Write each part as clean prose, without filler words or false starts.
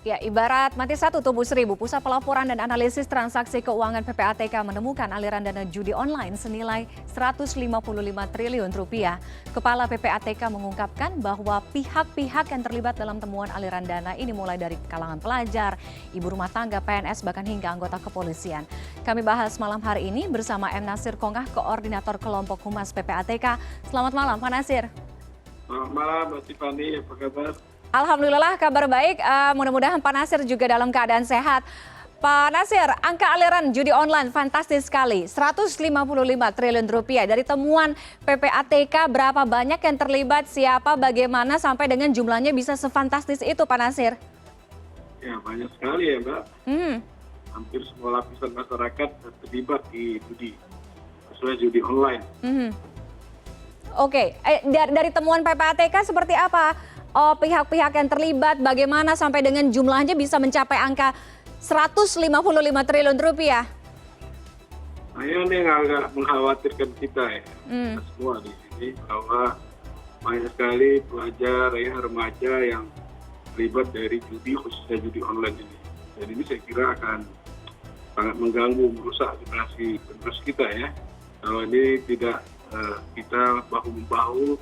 Ya, ibarat mati satu tubuh seribu, Pusat Pelaporan dan Analisis Transaksi Keuangan PPATK menemukan aliran dana judi online senilai 155 triliun rupiah. Kepala PPATK mengungkapkan bahwa pihak-pihak yang terlibat dalam temuan aliran dana ini mulai dari kalangan pelajar, ibu rumah tangga, PNS, bahkan hingga anggota kepolisian. Kami bahas malam hari ini bersama M. Nasir Kongah, Koordinator Kelompok Humas PPATK. Selamat malam, Pak Nasir. Selamat malam, Mbak Tiffany. Apa kabar? Alhamdulillah kabar baik, mudah-mudahan Pak Nasir juga dalam keadaan sehat. Pak Nasir, angka aliran judi online fantastis sekali, 155 triliun rupiah. Dari temuan PPATK, berapa banyak yang terlibat, siapa, bagaimana, sampai dengan jumlahnya bisa sefantastis itu Pak Nasir? Ya, banyak sekali ya Mbak. Hampir semua lapisan masyarakat terlibat di judi, khususnya judi online. Oke, dari temuan PPATK seperti apa? Pihak-pihak yang terlibat, bagaimana sampai dengan jumlahnya bisa mencapai angka 155 triliun rupiah? Nah, ini yang agak mengkhawatirkan kita ya, kita semua di sini, bahwa banyak sekali pelajar ya, remaja yang terlibat dari judi, khususnya judi online ini. Dan ini saya kira akan sangat mengganggu, merusak generasi penerus kita ya. Kalau ini tidak kita bahu-membahu,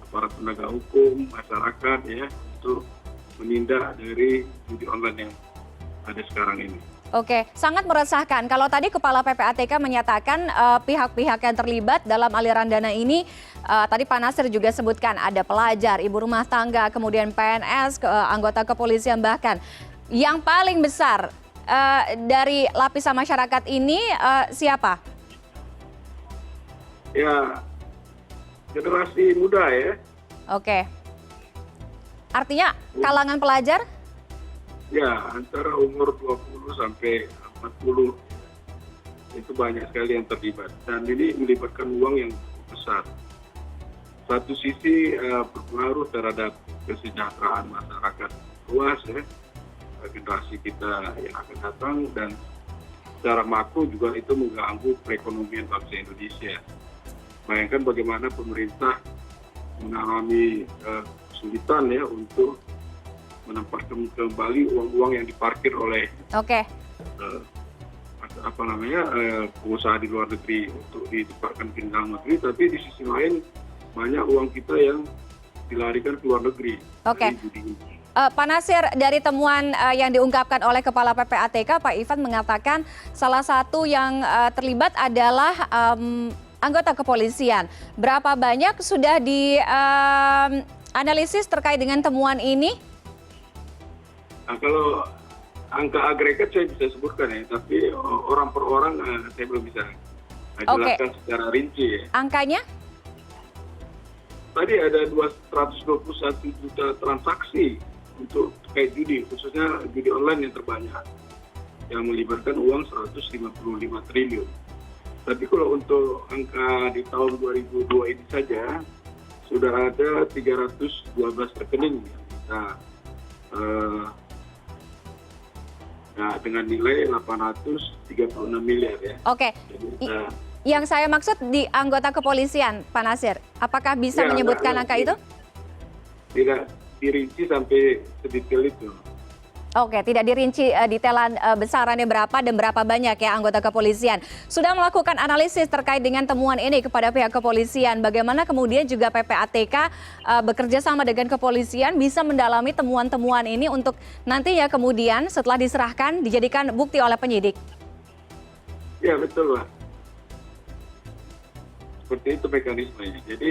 para penegak hukum, masyarakat ya, untuk menindak dari judi online yang ada sekarang ini. Oke, sangat meresahkan. Kalau tadi Kepala PPATK menyatakan pihak-pihak yang terlibat dalam aliran dana ini, tadi Pak Nasir juga sebutkan ada pelajar, ibu rumah tangga, kemudian PNS, anggota kepolisian bahkan. Yang paling besar dari lapisan masyarakat ini siapa? Ya, generasi muda ya. Oke. Artinya kalangan pelajar? Ya, antara umur 20 sampai 40. Itu banyak sekali yang terlibat. Dan ini melibatkan uang yang besar. Satu sisi berpengaruh terhadap kesejahteraan masyarakat luas ya. Generasi kita yang akan datang, dan secara makro juga itu mengganggu perekonomian bangsa Indonesia. Bayangkan bagaimana pemerintah mengalami kesulitan ya untuk menempatkan kembali uang-uang yang diparkir oleh pengusaha di luar negeri untuk ditempatkan di dalam negeri, tapi di sisi lain banyak uang kita yang dilarikan ke luar negeri. Pak Nasir, dari temuan yang diungkapkan oleh Kepala PPATK, Pak Ivan mengatakan salah satu yang terlibat adalah anggota kepolisian. Berapa banyak sudah dianalisis terkait dengan temuan ini? Nah, kalau angka agregat saya bisa sebutkan ya, tapi orang per orang saya belum bisa jelaskan secara rinci ya. Angkanya? Tadi ada 221 juta transaksi untuk terkait judi, khususnya judi online yang terbanyak, yang melibatkan uang 155 triliun. Tapi kalau untuk angka di tahun 2002 ini saja, sudah ada 312 rekening yang kita dengan nilai 836 miliar ya. Oke. Jadi, yang saya maksud di anggota kepolisian, Pak Nasir, apakah bisa menyebutkan angka itu? Tidak dirinci sampai sedetail itu. Oke, tidak dirinci detailan besarannya berapa dan berapa banyak ya anggota kepolisian. Sudah melakukan analisis terkait dengan temuan ini kepada pihak kepolisian. Bagaimana kemudian juga PPATK bekerja sama dengan kepolisian bisa mendalami temuan-temuan ini untuk nantinya kemudian setelah diserahkan dijadikan bukti oleh penyidik? Ya, betul Pak. Seperti itu mekanismenya. Jadi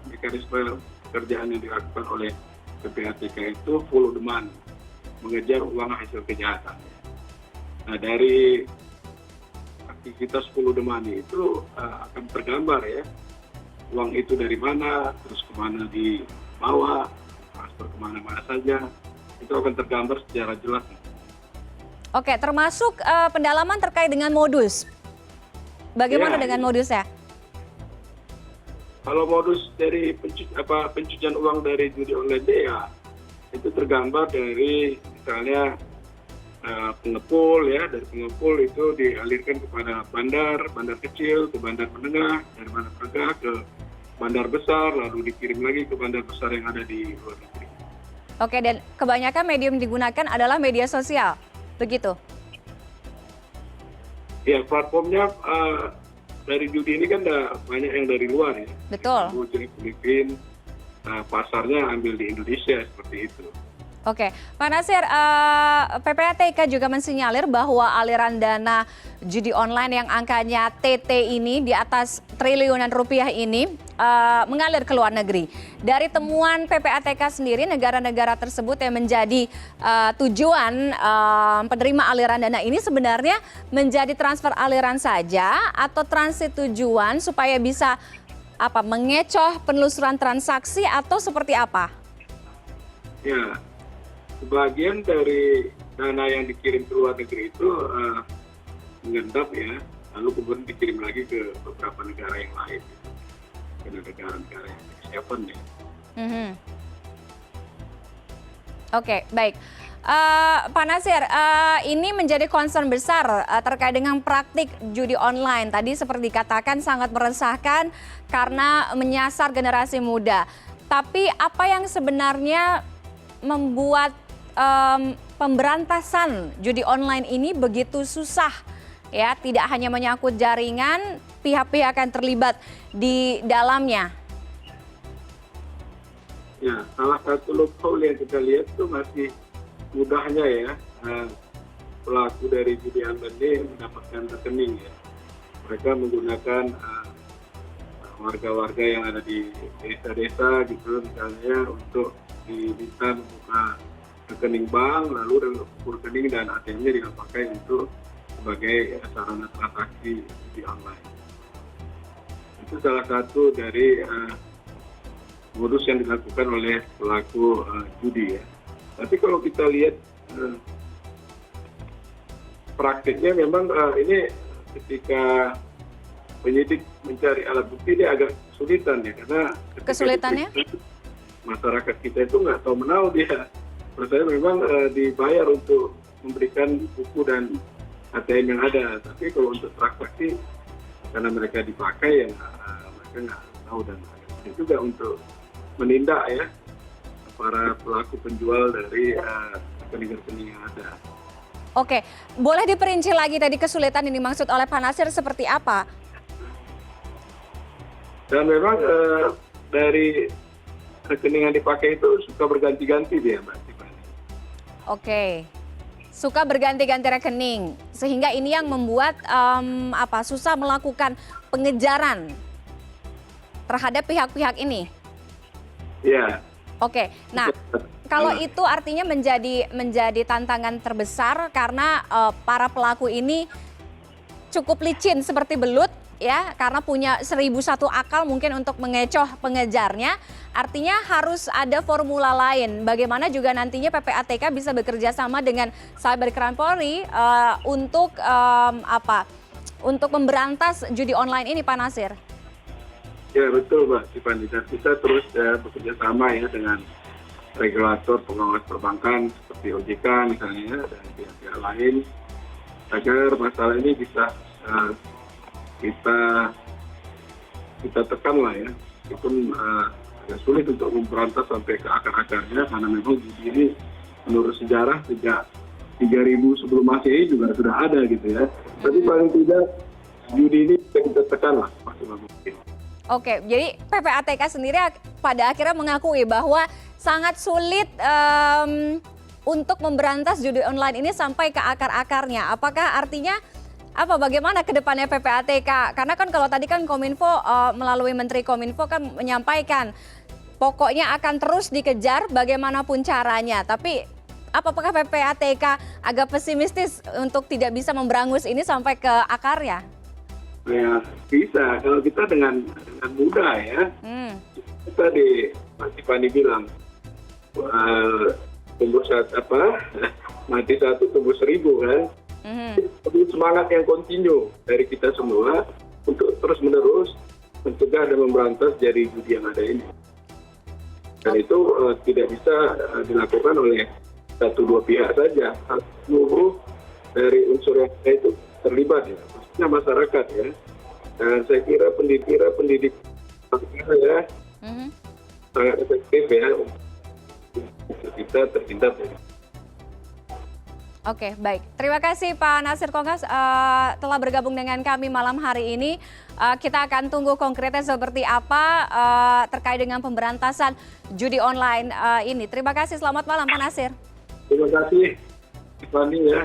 mekanisme pekerjaan yang dilakukan oleh PPATK itu follow the money, mengejar uang hasil kejahatan. Nah, dari aktivitas follow the money itu akan tergambar ya, uang itu dari mana, terus kemana dibawa, transfer kemana-mana saja, itu akan tergambar secara jelas. Oke, termasuk pendalaman terkait dengan modus. Bagaimana dengan modusnya? Kalau modus dari pencucian uang dari judi online ya, itu tergambar dari misalnya pengepul ya, dari pengepul itu dialirkan kepada bandar kecil, ke bandar menengah, dari bandar menengah ke bandar besar, lalu dikirim lagi ke bandar besar yang ada di luar negeri. Oke, dan kebanyakan medium digunakan adalah media sosial, begitu? Ya, platformnya dari judi ini kan banyak yang dari luar ya. Betul. Dari Filipina, pasarnya ambil di Indonesia seperti itu. Oke, Pak Nasir, PPATK juga mensinyalir bahwa aliran dana judi online yang angkanya TT ini di atas triliunan rupiah ini mengalir ke luar negeri. Dari temuan PPATK sendiri, negara-negara tersebut yang menjadi tujuan penerima aliran dana ini sebenarnya menjadi transfer aliran saja atau transit tujuan supaya bisa mengecoh penelusuran transaksi atau seperti apa? Ya, sebagian dari dana yang dikirim ke luar negeri itu mengendap ya, lalu kemudian dikirim lagi ke beberapa negara yang lain, ke negara-negara yang G7 ya. Oke, baik. Pak Nasir, ini menjadi concern besar terkait dengan praktik judi online. Tadi seperti dikatakan sangat meresahkan karena menyasar generasi muda. Tapi apa yang sebenarnya membuat pemberantasan judi online ini begitu susah? Ya, tidak hanya menyangkut jaringan, pihak-pihak yang terlibat di dalamnya. Ya, salah satu loophole yang kita lihat itu masih mudahnya ya, pelaku dari judi online ini mendapatkan rekening ya. Mereka menggunakan warga-warga yang ada di desa-desa gitu misalnya untuk diminta membuka rekening bank, lalu rekening dan ATM-nya dipakai untuk sebagai sarana transaksi judi online. Itu salah satu dari modus yang dilakukan oleh pelaku judi ya. Tapi kalau kita lihat praktiknya memang ini ketika penyidik mencari alat bukti dia agak kesulitan ya, karena kesulitannya masyarakat kita itu nggak tahu menau dia. Menurut saya memang dibayar untuk memberikan buku dan ATM yang ada, tapi kalau untuk transaksi karena mereka dipakai ya mereka nggak tahu dan agak sulit juga untuk menindak ya para pelaku penjual dari rekening-rekening yang ada. Oke, boleh diperinci lagi tadi kesulitan yang dimaksud oleh Pak Nasir seperti apa? Dan memang dari rekening yang dipakai itu suka berganti-ganti dia, Mbak Tiffany. Oke, suka berganti-ganti rekening, sehingga ini yang membuat susah melakukan pengejaran terhadap pihak-pihak ini. Iya. Oke, nah kalau itu artinya menjadi tantangan terbesar karena para pelaku ini cukup licin seperti belut ya, karena punya 1001 akal mungkin untuk mengecoh pengejarnya. Artinya harus ada formula lain. Bagaimana juga nantinya PPATK bisa bekerja sama dengan Cybercrime Polri untuk untuk memberantas judi online ini, Pak Nasir. Ya betul Mbak Tiffany, dan kita terus bekerja sama ya dengan regulator pengawas perbankan seperti OJK misalnya dan pihak-pihak lain agar masalah ini bisa kita tekan lah ya. Itu agak sulit untuk memberantas sampai ke akar-akarnya karena memang judi ini menurut sejarah sejak 3000 sebelum Masehi juga sudah ada gitu ya. Tapi paling tidak judi ini kita tekan lah maksimal mungkin. Oke, jadi PPATK sendiri pada akhirnya mengakui bahwa sangat sulit untuk memberantas judi online ini sampai ke akar-akarnya. Apakah artinya bagaimana ke depannya PPATK? Karena kan kalau tadi kan Kominfo melalui Menteri Kominfo kan menyampaikan pokoknya akan terus dikejar bagaimanapun caranya. Tapi apakah PPATK agak pesimistis untuk tidak bisa memberangus ini sampai ke akarnya? Ya bisa, kalau kita dengan mudah ya. Tadi Mas Tiffany bilang tumbuh mati satu tumbuh 1000 kan. Semangat yang kontinu dari kita semua untuk terus menerus mencegah dan memberantas dari judi yang ada ini. Dan itu tidak bisa dilakukan oleh 1-2 pihak saja. Seluruh dari unsur yang ada itu terlibat ya, khususnya masyarakat ya. Dan saya kira pendidik ya sangat efektif ya untuk kita terhindar dari. Oke, baik. Terima kasih Pak Nasir Kongas telah bergabung dengan kami malam hari ini. Kita akan tunggu konkretnya seperti apa terkait dengan pemberantasan judi online ini. Terima kasih, selamat malam Pak Nasir. Terima kasih, Tiffany ya.